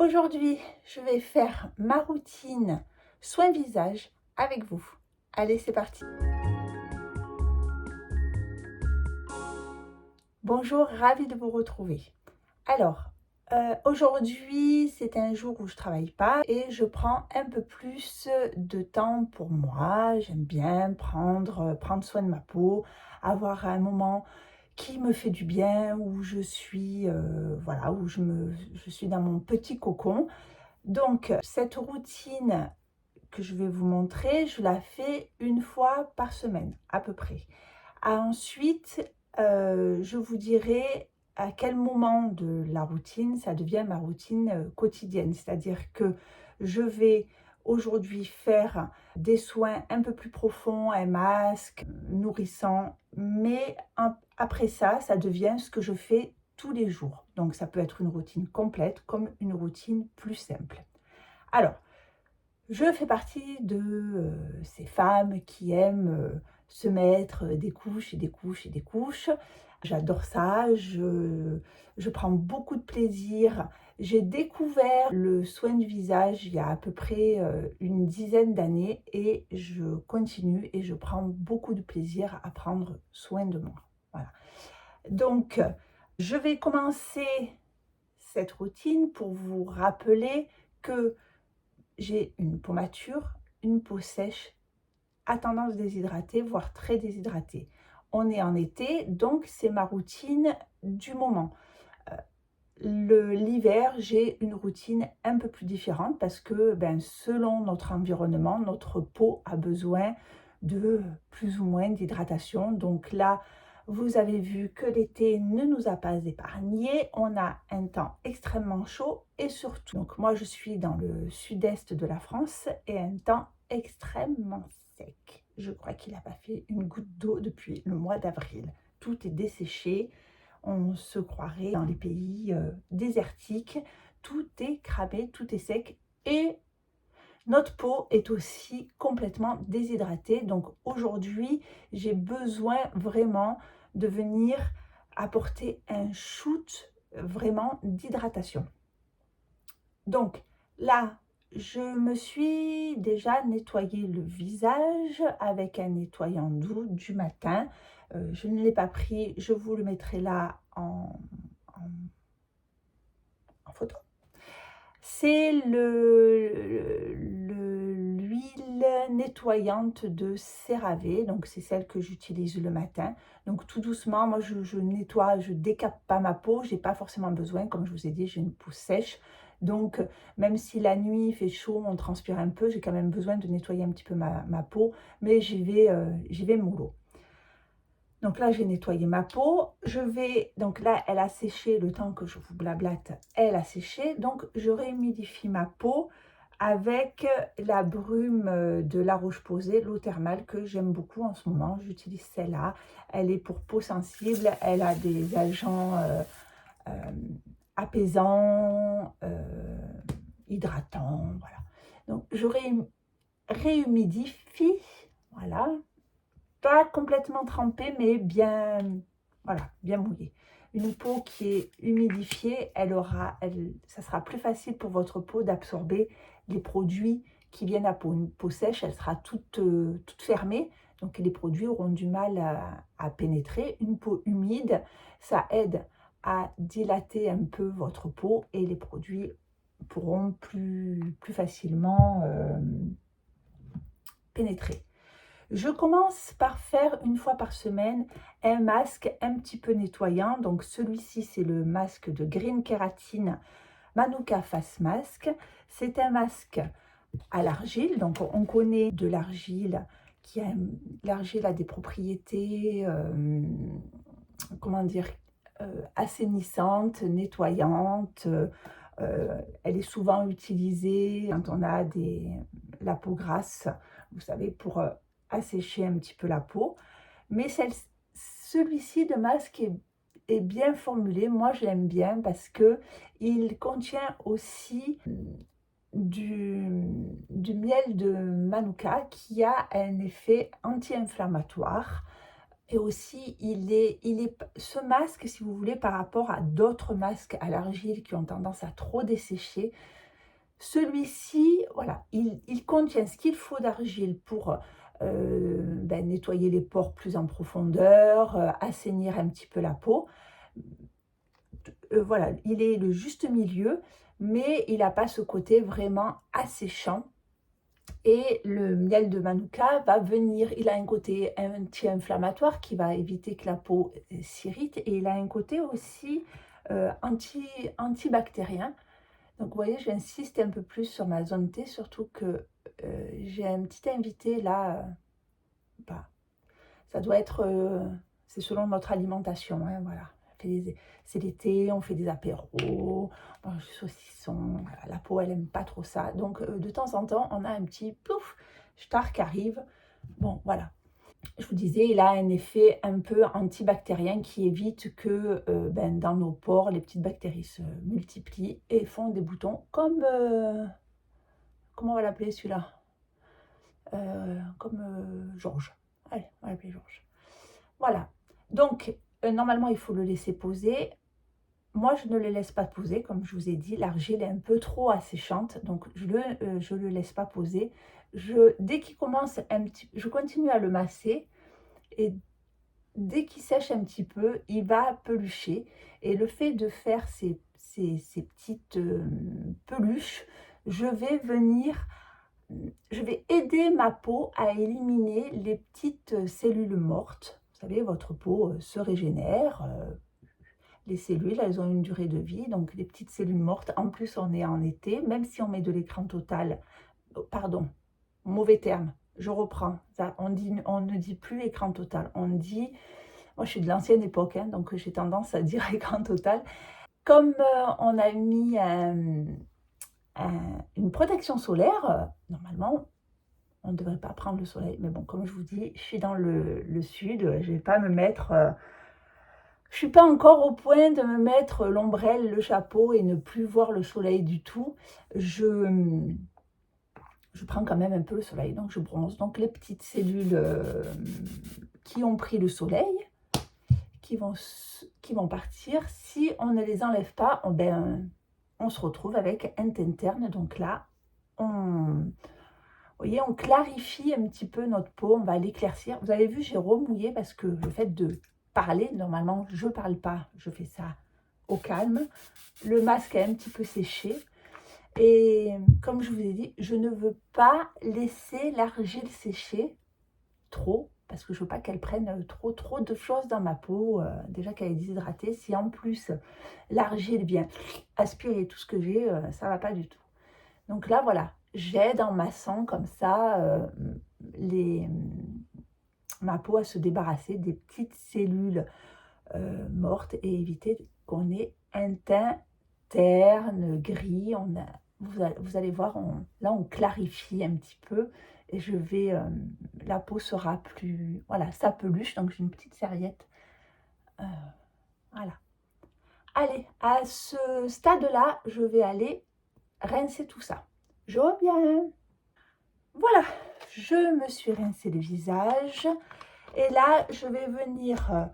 Aujourd'hui, je vais faire ma routine soin visage avec vous. Allez, c'est parti. Bonjour, ravie de vous retrouver. Alors, aujourd'hui, c'est un jour où je travaille pas et je prends un peu plus de temps pour moi. J'aime bien prendre soin de ma peau, avoir un moment qui me fait du bien, où je suis, voilà, où je suis dans mon petit cocon. Donc, cette routine que je vais vous montrer, je la fais une fois par semaine, à peu près. Ensuite, je vous dirai à quel moment de la routine ça devient ma routine quotidienne. C'est-à-dire que je vais aujourd'hui faire des soins un peu plus profonds, un masque nourrissant, mais après ça, ça devient ce que je fais tous les jours. Donc ça peut être une routine complète comme une routine plus simple. Alors, je fais partie de ces femmes qui aiment se mettre des couches et des couches et des couches. J'adore ça, je prends beaucoup de plaisir. J'ai découvert le soin du visage il y a à peu près une dizaine d'années et je continue et je prends beaucoup de plaisir à prendre soin de moi. Voilà. Donc, je vais commencer cette routine pour vous rappeler que j'ai une peau mature, une peau sèche, à tendance déshydratée, voire très déshydratée. On est en été, donc c'est ma routine du moment. L'hiver, j'ai une routine un peu plus différente parce que selon notre environnement, notre peau a besoin de plus ou moins d'hydratation. Donc là, vous avez vu que l'été ne nous a pas épargnés. On a un temps extrêmement chaud et surtout, donc moi je suis dans le sud-est de la France et un temps extrêmement sec. Je crois qu'il n'a pas fait une goutte d'eau depuis le mois d'avril. Tout est desséché. On se croirait dans les pays désertiques. Tout est cramé, tout est sec et notre peau est aussi complètement déshydratée. Donc aujourd'hui, j'ai besoin vraiment de venir apporter un shoot vraiment d'hydratation. Donc là, je me suis déjà nettoyé le visage avec un nettoyant doux du matin. Je ne l'ai pas pris, je vous le mettrai là en photo. C'est l'huile nettoyante de CeraVe, donc c'est celle que j'utilise le matin. Donc tout doucement, moi je nettoie, je décape pas ma peau, j'ai pas forcément besoin, comme je vous ai dit, j'ai une peau sèche. Donc même si la nuit il fait chaud, on transpire un peu, j'ai quand même besoin de nettoyer un petit peu ma peau, mais j'y vais mollo. Donc là, j'ai nettoyé ma peau. Donc là, elle a séché le temps que je vous blablate. Elle a séché. Donc, je réhumidifie ma peau avec la brume de La Roche-Posay, l'eau thermale que j'aime beaucoup en ce moment. J'utilise celle-là. Elle est pour peau sensible. Elle a des agents euh, apaisants, hydratants. Voilà. Donc, je réhumidifie. Voilà, pas complètement trempée, mais bien, voilà, bien mouillée. Une peau qui est humidifiée, ça sera plus facile pour votre peau d'absorber les produits qui viennent à peau. Une peau sèche, elle sera toute fermée, donc les produits auront du mal à pénétrer. Une peau humide, ça aide à dilater un peu votre peau et les produits pourront plus facilement pénétrer. Je commence par faire une fois par semaine un masque un petit peu nettoyant. Donc celui-ci, c'est le masque de Green Keratin Manuka Face Mask. C'est un masque à l'argile. Donc on connaît de l'argile l'argile a des propriétés, comment dire, assainissantes, nettoyantes. Elle est souvent utilisée quand on a la peau grasse, vous savez, pour assécher un petit peu la peau. Mais celui-ci de masque est bien formulé. Moi, je l'aime bien parce que il contient aussi du miel de manuka qui a un effet anti-inflammatoire. Et aussi, ce masque, si vous voulez, par rapport à d'autres masques à l'argile qui ont tendance à trop dessécher, celui-ci, voilà, il contient ce qu'il faut d'argile pour nettoyer les pores plus en profondeur, assainir un petit peu la peau. Voilà, il est le juste milieu, mais il n'a pas ce côté vraiment asséchant. Et le miel de Manuka va venir, il a un côté anti-inflammatoire qui va éviter que la peau s'irrite, et il a un côté aussi antibactérien. Donc vous voyez, j'insiste un peu plus sur ma zone T, surtout que j'ai un petit invité là, bah, ça doit être, c'est selon notre alimentation, hein, voilà. C'est l'été, on fait des apéros, on mange du saucisson, voilà, la peau elle aime pas trop ça. Donc de temps en temps, on a un petit plouf, star qui arrive. Bon, voilà. Je vous disais, il a un effet un peu antibactérien qui évite que dans nos pores, les petites bactéries se multiplient et font des boutons comme, comment on va l'appeler celui-là? Comme Georges. Allez, on va l'appeler Georges. Voilà. Donc, normalement, il faut le laisser poser. Moi, je ne le laisse pas poser, comme je vous ai dit. L'argile est un peu trop asséchante, donc je le laisse pas poser. Dès qu'il commence je continue à le masser, et dès qu'il sèche un petit peu, il va pelucher. Et le fait de faire ces petites peluches, je vais aider ma peau à éliminer les petites cellules mortes. Vous savez, votre peau se régénère. Les cellules, elles ont une durée de vie, donc les petites cellules mortes. En plus, on est en été, même si on met de l'écran total, pardon, mauvais terme, je reprends. Ça, on ne dit plus écran total, on dit, moi je suis de l'ancienne époque, hein, donc j'ai tendance à dire écran total. Comme on a mis une protection solaire, normalement, on ne devrait pas prendre le soleil. Mais bon, comme je vous dis, je suis dans le sud, je ne vais pas me mettre... je ne suis pas encore au point de me mettre l'ombrelle, le chapeau et ne plus voir le soleil du tout. Je prends quand même un peu le soleil, donc je bronze. Donc les petites cellules qui ont pris le soleil, qui vont partir, si on ne les enlève pas, on se retrouve avec un teint terne. Donc là, vous voyez, on clarifie un petit peu notre peau, on va l'éclaircir. Vous avez vu, j'ai remouillé parce que le fait de parler, normalement, je ne parle pas, je fais ça au calme. Le masque est un petit peu séché. Et comme je vous ai dit, je ne veux pas laisser l'argile sécher trop, parce que je ne veux pas qu'elle prenne trop de choses dans ma peau, déjà qu'elle est déshydratée. Si en plus l'argile vient aspirer tout ce que j'ai, ça ne va pas du tout. Donc là, voilà, j'aide en massant comme ça ma peau à se débarrasser des petites cellules mortes et éviter qu'on ait un teint terne, gris. Vous allez voir, là on clarifie un petit peu, et la peau sera plus, voilà, ça peluche. Donc j'ai une petite serviette, voilà. Allez, à ce stade-là, je vais aller rincer tout ça. Je reviens. Voilà, je me suis rincé le visage, et là je vais venir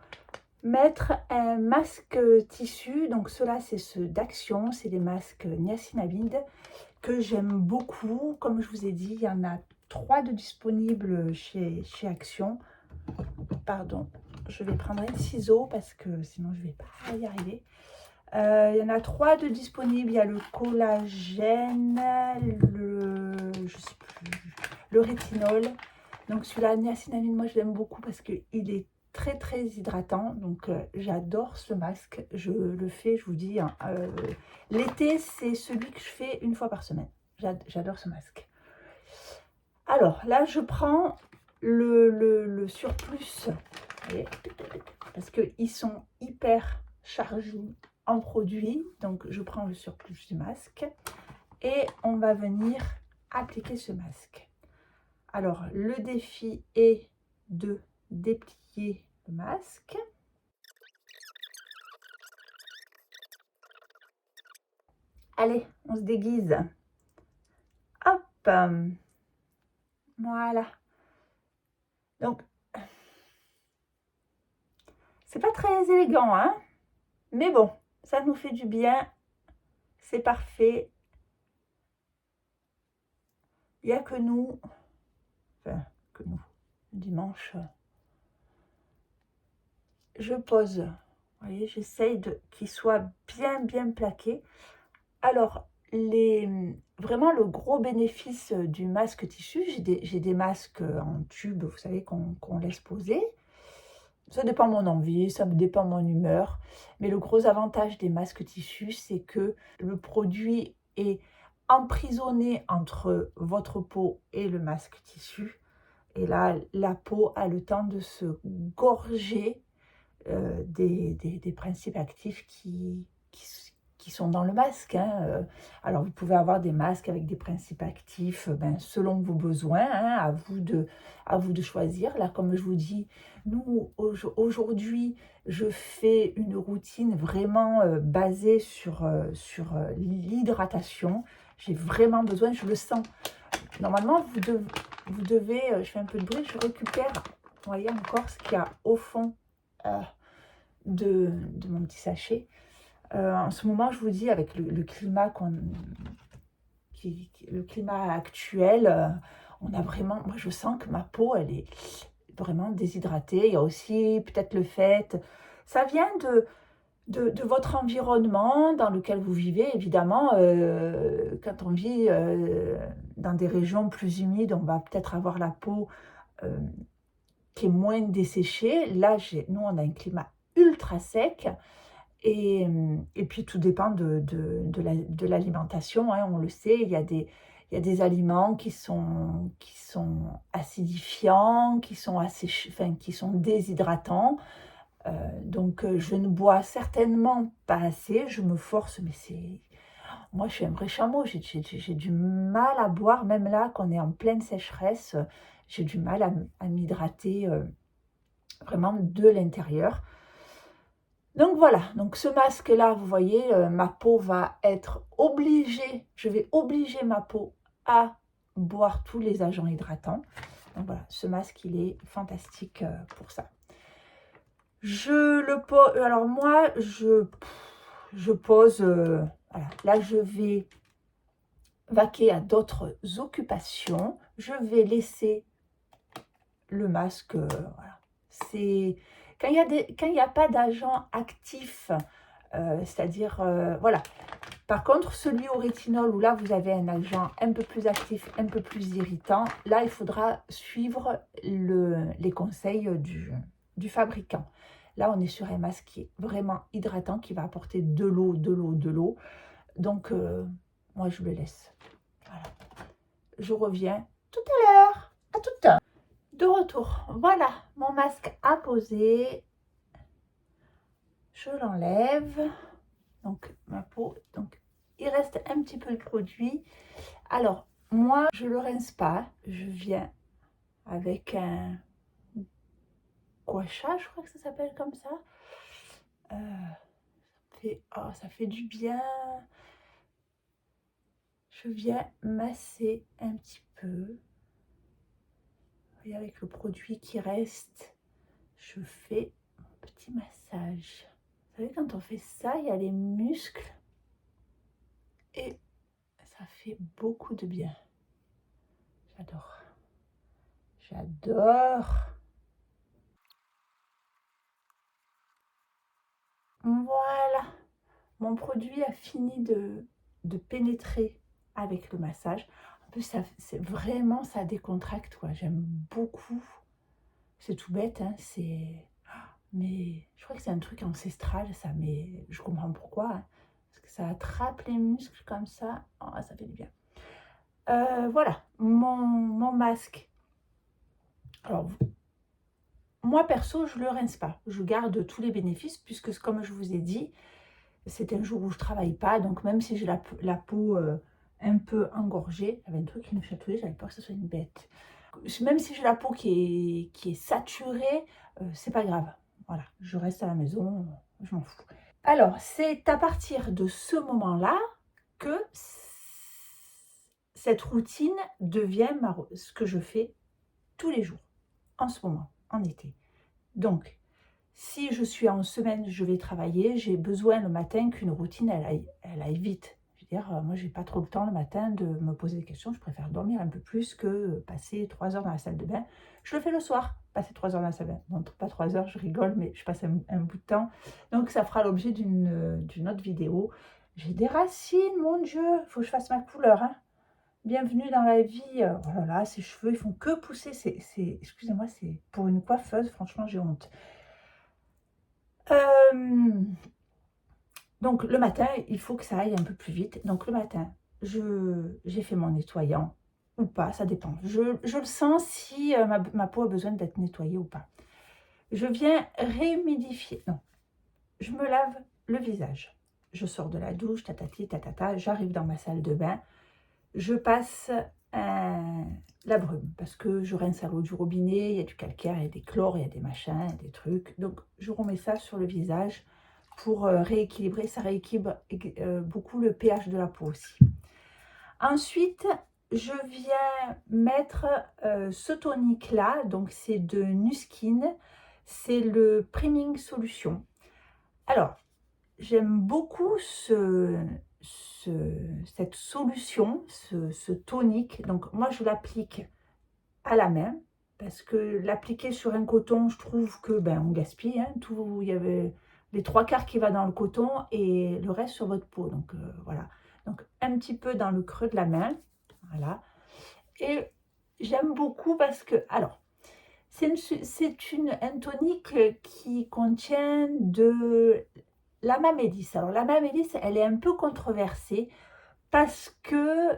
mettre un masque tissu. Donc ceux-là, c'est ceux d'Action, c'est des masques niacinamide que j'aime beaucoup. Comme je vous ai dit, il y en a 3 de disponibles chez Action. Pardon, je vais prendre un ciseau parce que sinon je ne vais pas y arriver. Il y en a 3 de disponibles. Il y a le collagène, je sais plus, le rétinol. Donc celui-là, niacinamide, moi je l'aime beaucoup parce qu'il est très hydratant. Donc j'adore ce masque. Je le fais, je vous dis, hein, l'été, c'est celui que je fais une fois par semaine. J'adore ce masque. Alors là, je prends le surplus, vous voyez, parce qu'ils sont hyper chargés en produits. Donc je prends le surplus du masque et on va venir appliquer ce masque. Alors le défi est de déplier le masque. Allez, on se déguise. Hop, voilà. Donc C'est pas très élégant, hein? Mais bon, ça nous fait du bien. C'est parfait. Il n'y a que nous, enfin, que nous, dimanche, je pose. Vous voyez, j'essaye qu'il soit bien plaqué. Alors, vraiment le gros bénéfice du masque tissu, j'ai des masques en tube, vous savez, qu'on laisse poser. Ça dépend de mon envie, ça dépend de mon humeur. Mais le gros avantage des masques tissus, c'est que le produit est emprisonné entre votre peau et le masque tissu. Et là, la peau a le temps de se gorger des principes actifs qui sont dans le masque, hein. Alors, vous pouvez avoir des masques avec des principes actifs selon vos besoins, hein, à vous de choisir. Là, comme je vous dis, nous, aujourd'hui, je fais une routine vraiment basée sur l'hydratation. J'ai vraiment besoin, je le sens. Normalement, vous devez je fais un peu de bruit, je récupère, vous voyez encore ce qu'il y a au fond de mon petit sachet. En ce moment, je vous dis, avec le climat le climat actuel, on a vraiment, moi je sens que ma peau, elle est vraiment déshydratée. Il y a aussi peut-être le fait, ça vient de votre environnement dans lequel vous vivez, évidemment. Quand on vit dans des régions plus humides, on va peut-être avoir la peau euh, qui est moins desséchée. Là, nous, on a un climat ultra sec. Et puis, tout dépend de l'alimentation, hein, on le sait. Il y a des aliments qui sont acidifiants, qui sont qui sont déshydratants. Donc, je ne bois certainement pas assez. Je me force, mais moi, je suis un vrai chameau. J'ai du mal à boire, même là, qu'on est en pleine sécheresse. J'ai du mal à m'hydrater vraiment de l'intérieur. Donc voilà, donc ce masque-là, vous voyez, ma peau va être obligée, je vais obliger ma peau à boire tous les agents hydratants. Donc voilà, ce masque, il est fantastique pour ça. Je le pose, alors moi, je pose, voilà, là je vais vaquer à d'autres occupations. Je vais laisser le masque, voilà. C'est quand il y a pas d'agent actif, c'est-à-dire, voilà. Par contre, celui au rétinol, où là, vous avez un agent un peu plus actif, un peu plus irritant, là, il faudra suivre les conseils du fabricant. Là, on est sur un masque qui est vraiment hydratant, qui va apporter de l'eau. Donc, moi, je le laisse. Voilà. Je reviens tout à l'heure. À tout à l'heure. De retour. Voilà, mon masque à poser. Je l'enlève. Donc, ma peau. Donc, il reste un petit peu de produit. Alors, moi, je ne le rince pas. Je viens avec un gua-sha, je crois que ça s'appelle comme ça. Ça fait du bien. Je viens masser un petit peu. Et avec le produit qui reste, je fais un petit massage. Vous savez, quand on fait ça, il y a les muscles. Et ça fait beaucoup de bien. J'adore. J'adore. Voilà. Mon produit a fini de pénétrer avec le massage. En plus, c'est vraiment, ça décontracte, quoi. J'aime beaucoup. C'est tout bête, hein. Mais je crois que c'est un truc ancestral, ça. Mais je comprends pourquoi, hein. Parce que ça attrape les muscles comme ça. Oh, ça fait du bien. Voilà, mon masque. Alors, moi, perso, je ne le rince pas. Je garde tous les bénéfices puisque, comme je vous ai dit, c'est un jour où je ne travaille pas. Donc, même si j'ai la peau un peu engorgée, j'avais un truc qui me chatouillait, j'avais peur que ce soit une bête. Même si j'ai la peau qui est saturée, c'est pas grave. Voilà, je reste à la maison, je m'en fous. Alors, c'est à partir de ce moment-là que cette routine devient ce que je fais tous les jours, en ce moment, en été. Donc, Si je suis en semaine, je vais travailler, j'ai besoin le matin qu'une routine, elle aille vite. Je veux dire, moi, j'ai pas trop le temps le matin de me poser des questions. Je préfère dormir un peu plus que passer 3 heures dans la salle de bain. Je le fais le soir, passer 3 heures dans la salle de bain. Non, pas 3 heures, je rigole, mais je passe un bout de temps. Donc, ça fera l'objet d'une autre vidéo. J'ai des racines, mon Dieu, il faut que je fasse ma couleur, hein. Bienvenue dans la vie. Oh là là, ces cheveux, ils font que pousser. Excusez-moi, c'est pour une coiffeuse, franchement, j'ai honte. Donc le matin, il faut que ça aille un peu plus vite. Donc le matin, j'ai fait mon nettoyant ou pas, ça dépend. Je le sens si ma peau a besoin d'être nettoyée ou pas. Je viens réhumidifier. Non, je me lave le visage. Je sors de la douche, tatati, tatata, j'arrive dans ma salle de bain. Je passe la brume parce que je rince à l'eau du robinet, il y a du calcaire, il y a des chlores, il y a des machins, il y a des trucs. Donc je remets ça sur le visage pour rééquilibrer, ça rééquilibre beaucoup le pH de la peau aussi. Ensuite, je viens mettre ce tonique là, donc c'est de Nuskin, c'est le Priming Solution. Alors, j'aime beaucoup cette solution, ce tonique. Donc moi je l'applique à la main parce que l'appliquer sur un coton, je trouve que on gaspille, hein, il y avait les 3/4 qui va dans le coton et le reste sur votre peau. Donc voilà, donc un petit peu dans le creux de la main, voilà. Et j'aime beaucoup parce que, alors, c'est un tonique qui contient de la mamélis. Alors la mamélis, elle est un peu controversée parce que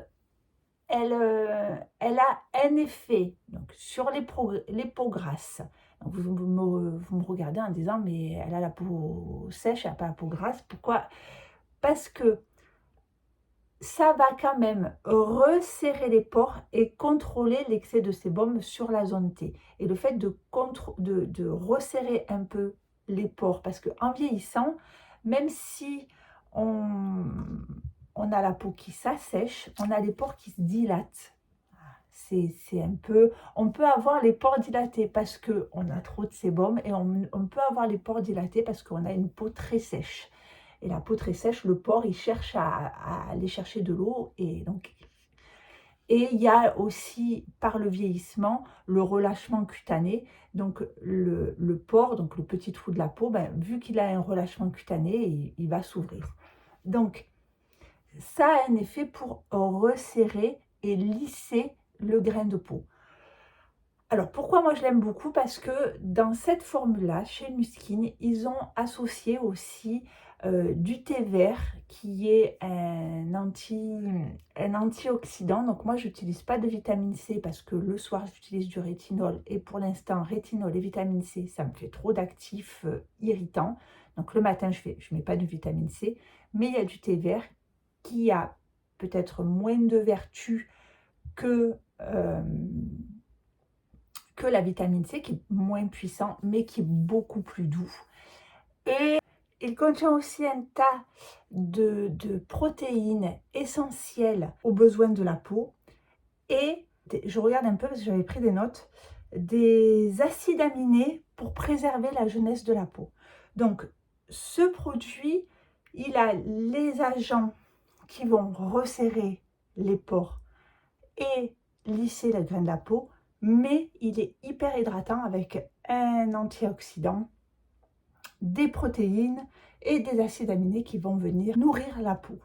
elle a un effet donc, sur les peaux grasses. Donc, vous me regardez en disant, mais elle a la peau sèche, elle n'a pas la peau grasse. Pourquoi? Parce que ça va quand même resserrer les pores et contrôler l'excès de sébum sur la zone T. Et le fait de resserrer un peu les pores, parce qu'en vieillissant, même si on a la peau qui s'assèche, on a les pores qui se dilatent. C'est un peu, on peut avoir les pores dilatés parce qu'on a trop de sébum et on peut avoir les pores dilatés parce qu'on a une peau très sèche. Et la peau très sèche, le pore, il cherche à aller chercher de l'eau. Et il y a aussi, par le vieillissement, le relâchement cutané. Donc, le pore, donc le petit trou de la peau, vu qu'il a un relâchement cutané, il va s'ouvrir. Donc, ça a un effet pour resserrer et lisser le grain de peau. Alors, pourquoi moi je l'aime beaucoup? Parce que dans cette formule-là, chez Nuskin, ils ont associé aussi du thé vert qui est un antioxydant. Donc moi, je n'utilise pas de vitamine C parce que le soir, j'utilise du rétinol. Et pour l'instant, rétinol et vitamine C, ça me fait trop d'actifs irritants. Donc le matin, je ne mets pas de vitamine C. Mais il y a du thé vert qui a peut-être moins de vertus que la vitamine C, qui est moins puissant, mais qui est beaucoup plus doux. Et il contient aussi un tas de protéines essentielles aux besoins de la peau. Et je regarde un peu parce que j'avais pris des notes, des acides aminés pour préserver la jeunesse de la peau. Donc, ce produit, il a les agents qui vont resserrer les pores et lisser le grain de la peau, mais il est hyper hydratant avec un antioxydant, des protéines et des acides aminés qui vont venir nourrir la peau.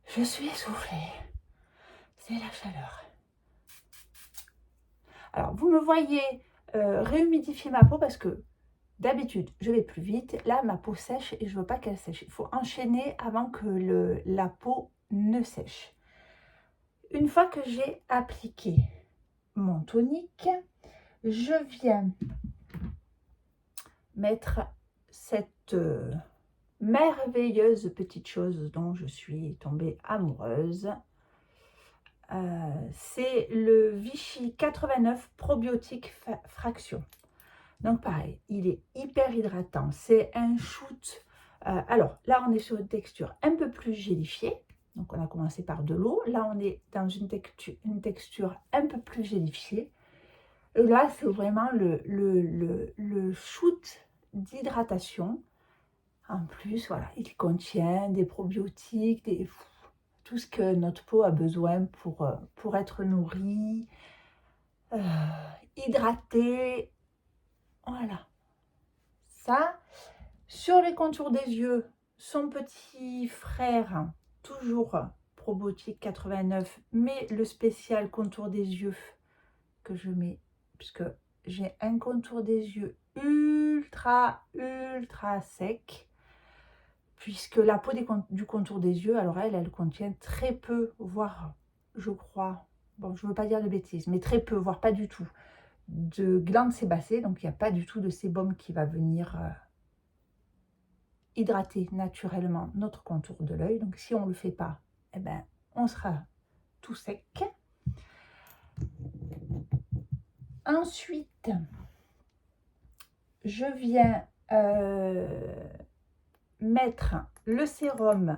Je suis essoufflée, c'est la chaleur. Alors, vous me voyez réhumidifier ma peau parce que d'habitude, je vais plus vite. Là, ma peau sèche et je veux pas qu'elle sèche. Il faut enchaîner avant que la peau ne sèche. Une fois que j'ai appliqué mon tonique, je viens mettre cette merveilleuse petite chose dont je suis tombée amoureuse. C'est le Vichy 89 probiotique fraction. Donc pareil, il est hyper hydratant. C'est un shoot. Alors là, on est sur une texture un peu plus gélifiée. Donc on a commencé par de l'eau. Là, on est dans une texture un peu plus gélifiée. Et là, c'est vraiment le shoot d'hydratation. En plus, voilà, il contient des probiotiques, tout ce que notre peau a besoin pour être nourrie, euh, hydratée. Voilà. Ça, sur les contours des yeux, son petit frère, toujours probiotique 89, mais le spécial contour des yeux que je mets, puisque j'ai un contour des yeux ultra sec, puisque la peau du contour des yeux, alors elle contient très peu, voire, je crois, bon, je ne veux pas dire de bêtises, mais très peu, voire pas du tout, de glandes sébacées, donc il n'y a pas du tout de sébum qui va venir hydrater naturellement notre contour de l'œil. Donc si on ne le fait pas, eh ben, on sera tout sec. Ensuite, je viens mettre le sérum.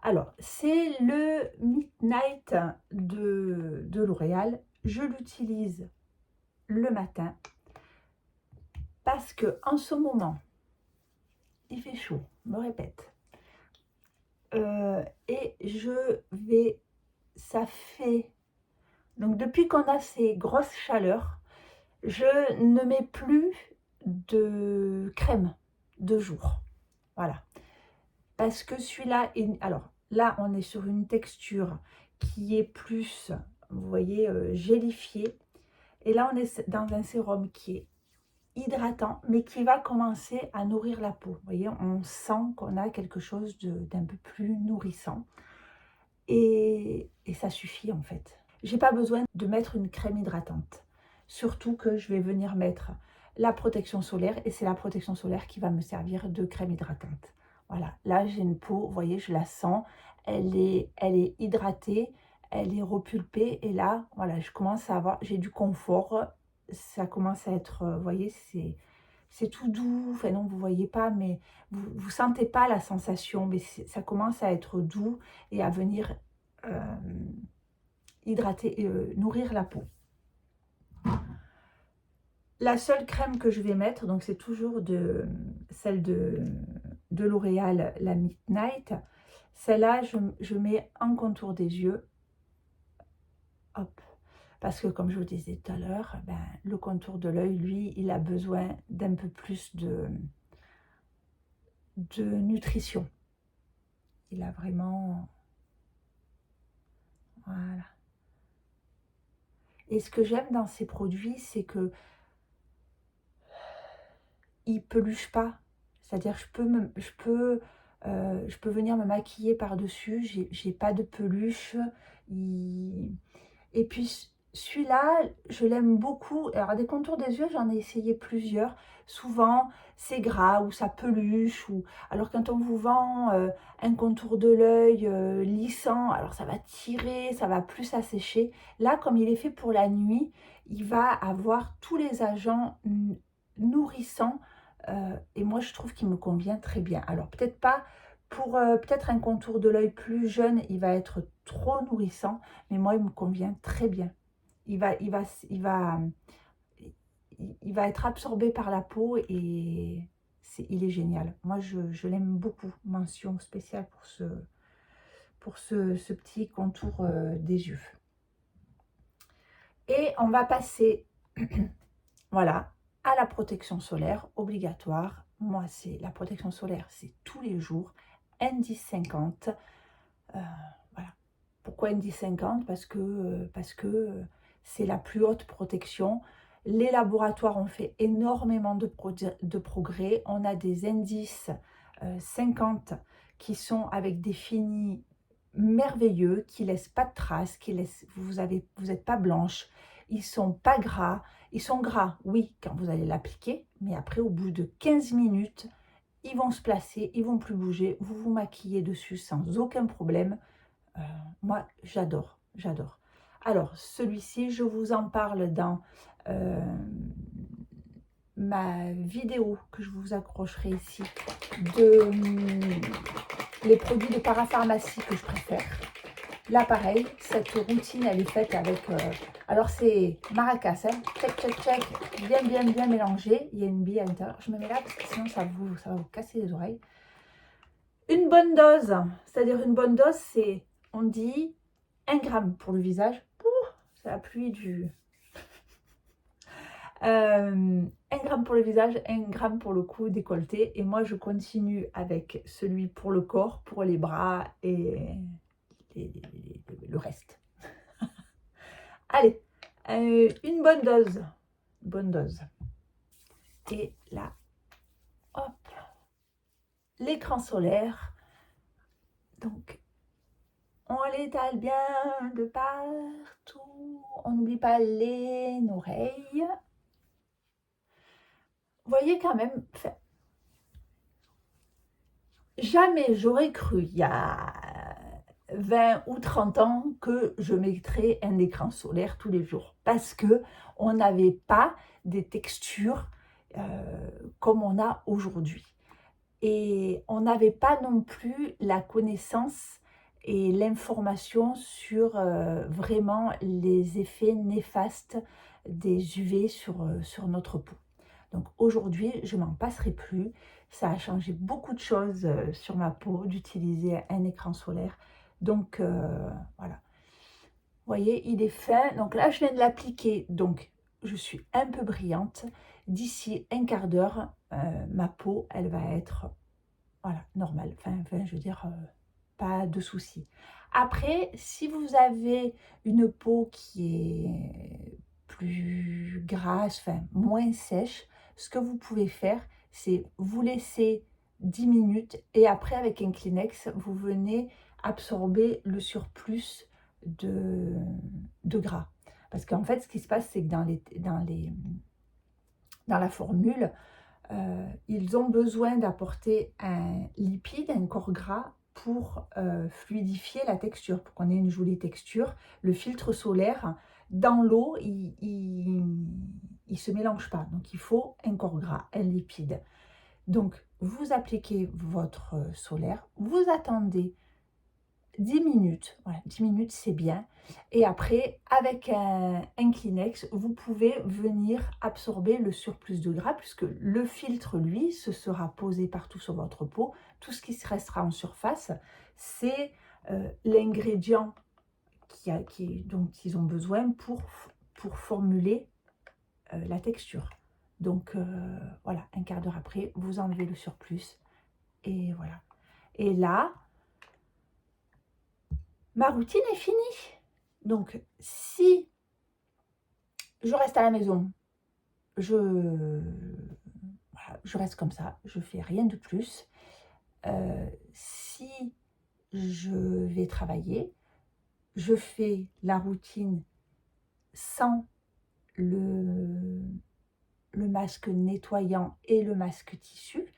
Alors, c'est le Midnight de L'Oréal. Je l'utilise le matin parce que en ce moment, il fait chaud, je me répète. Et ça fait, donc depuis qu'on a ces grosses chaleurs, je ne mets plus de crème de jour. Voilà. Parce que celui-là, alors là, on est sur une texture qui est plus, vous voyez, gélifiée. Et là, on est dans un sérum qui est hydratant, mais qui va commencer à nourrir la peau. Vous voyez, on sent qu'on a quelque chose d'un peu plus nourrissant. Et ça suffit en fait. J'ai pas besoin de mettre une crème hydratante. Surtout que je vais venir mettre la protection solaire et c'est la protection solaire qui va me servir de crème hydratante. Voilà, là j'ai une peau, vous voyez, je la sens, elle est hydratée, elle est repulpée et là, voilà, je commence à avoir, j'ai du confort, ça commence à être, vous voyez, c'est tout doux, enfin non, vous voyez pas, mais vous sentez pas la sensation, mais ça commence à être doux et à venir hydrater, nourrir la peau. La seule crème que je vais mettre, donc c'est toujours celle de L'Oréal, la Midnight. Celle-là, je mets en contour des yeux. Hop. Parce que comme je vous disais tout à l'heure, ben, le contour de l'œil, lui, il a besoin d'un peu plus de nutrition. Il a vraiment... Voilà. Et ce que j'aime dans ces produits, c'est que il peluche pas. C'est-à-dire je peux venir me maquiller par-dessus, j'ai pas de peluche. Et puis celui-là, je l'aime beaucoup. Alors des contours des yeux, j'en ai essayé plusieurs. Souvent, c'est gras ou ça peluche. Alors quand on vous vend un contour de l'œil lissant, alors ça va tirer, ça va plus assécher. Là, comme il est fait pour la nuit, il va avoir tous les agents nourrissants. Et moi, je trouve qu'il me convient très bien. Alors peut-être pas pour peut-être un contour de l'œil plus jeune, il va être trop nourrissant, mais moi, il me convient très bien. Il va être absorbé par la peau et il est génial. Moi, je l'aime beaucoup. Mention spéciale pour ce petit contour des yeux. Et on va passer, voilà, à la protection solaire obligatoire. Moi, c'est la protection solaire, c'est tous les jours. N1050. Voilà. Pourquoi N1050? Parce que c'est la plus haute protection. Les laboratoires ont fait énormément de progrès. On a des N10 50 qui sont avec des finis merveilleux, qui ne laissent pas de traces, vous n'êtes pas blanche, ils sont pas gras. Ils sont gras, oui, quand vous allez l'appliquer, mais après, au bout de 15 minutes, ils vont se placer, ils vont plus bouger, vous vous maquillez dessus sans aucun problème. Moi, j'adore, j'adore. Alors, celui-ci, je vous en parle dans ma vidéo que je vous accrocherai ici de les produits de parapharmacie que je préfère. Là, pareil, cette routine, elle est faite avec... alors, c'est maracas, hein. Check, check, check. Bien, bien, bien mélangé. Il y a une bille à l'intérieur. Je me mets là parce que sinon, ça va vous casser les oreilles. Une bonne dose. C'est-à-dire une bonne dose, c'est, on dit, 1 gramme pour le visage. Ouh, c'est la pluie du... 1 gramme pour le visage, 1 gramme pour le cou décolleté. Et moi, je continue avec celui pour le corps, pour les bras et le reste. Allez, une bonne dose. Bonne dose. Et là, hop, l'écran solaire. Donc, on l'étale bien de partout. On n'oublie pas les oreilles. Vous voyez quand même, jamais j'aurais cru il y a 20 ou 30 ans que je mettrais un écran solaire tous les jours parce que on n'avait pas des textures comme on a aujourd'hui et on n'avait pas non plus la connaissance et l'information sur vraiment les effets néfastes des UV sur notre peau. Donc aujourd'hui, je m'en passerai plus. Ça a changé beaucoup de choses sur ma peau d'utiliser un écran solaire. Donc voilà. Vous voyez, il est fin. Donc là, je viens de l'appliquer. Donc je suis un peu brillante. D'ici un quart d'heure, ma peau, elle va être voilà, normale. Enfin, je veux dire, pas de soucis. Après, si vous avez une peau qui est plus grasse, enfin moins sèche, ce que vous pouvez faire, c'est vous laisser 10 minutes et après avec un Kleenex, vous venez absorber le surplus de gras. Parce qu'en fait, ce qui se passe, c'est que dans la formule, ils ont besoin d'apporter un lipide, un corps gras pour fluidifier la texture, pour qu'on ait une jolie texture. Le filtre solaire, dans l'eau, il se mélange pas. Donc, il faut un corps gras, un lipide. Donc, vous appliquez votre solaire, vous attendez 10 minutes, voilà, 10 minutes c'est bien. Et après, avec un Kleenex, vous pouvez venir absorber le surplus de gras puisque le filtre, lui, se sera posé partout sur votre peau. Tout ce qui se restera en surface, c'est l'ingrédient dont ils ont besoin pour formuler la texture. Donc voilà, un quart d'heure après, vous enlevez le surplus et voilà. Et là, ma routine est finie. Donc, si je reste à la maison, je reste comme ça, je fais rien de plus. Si je vais travailler, je fais la routine sans le masque nettoyant et le masque tissu.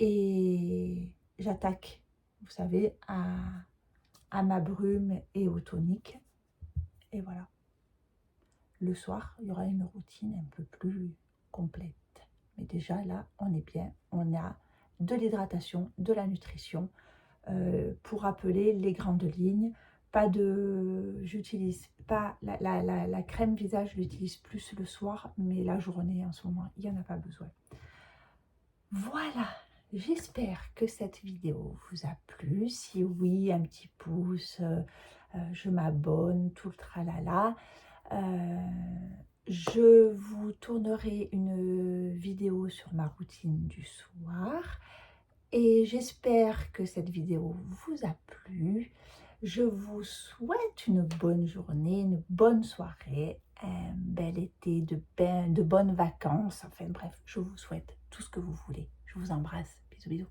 Et j'attaque, vous savez, à ma brume et au tonique. Et voilà. Le soir, il y aura une routine un peu plus complète. Mais déjà, là, on est bien. On a de l'hydratation, de la nutrition. Pour rappeler les grandes lignes, j'utilise pas la crème visage, je l'utilise plus le soir, mais la journée, en ce moment, il n'y en a pas besoin. Voilà. J'espère que cette vidéo vous a plu. Si oui, un petit pouce, je m'abonne, tout le tralala. Je vous tournerai une vidéo sur ma routine du soir. Et j'espère que cette vidéo vous a plu. Je vous souhaite une bonne journée, une bonne soirée, un bel été, de bonnes vacances. Enfin bref, je vous souhaite tout ce que vous voulez. Je vous embrasse. Bisous, bisous.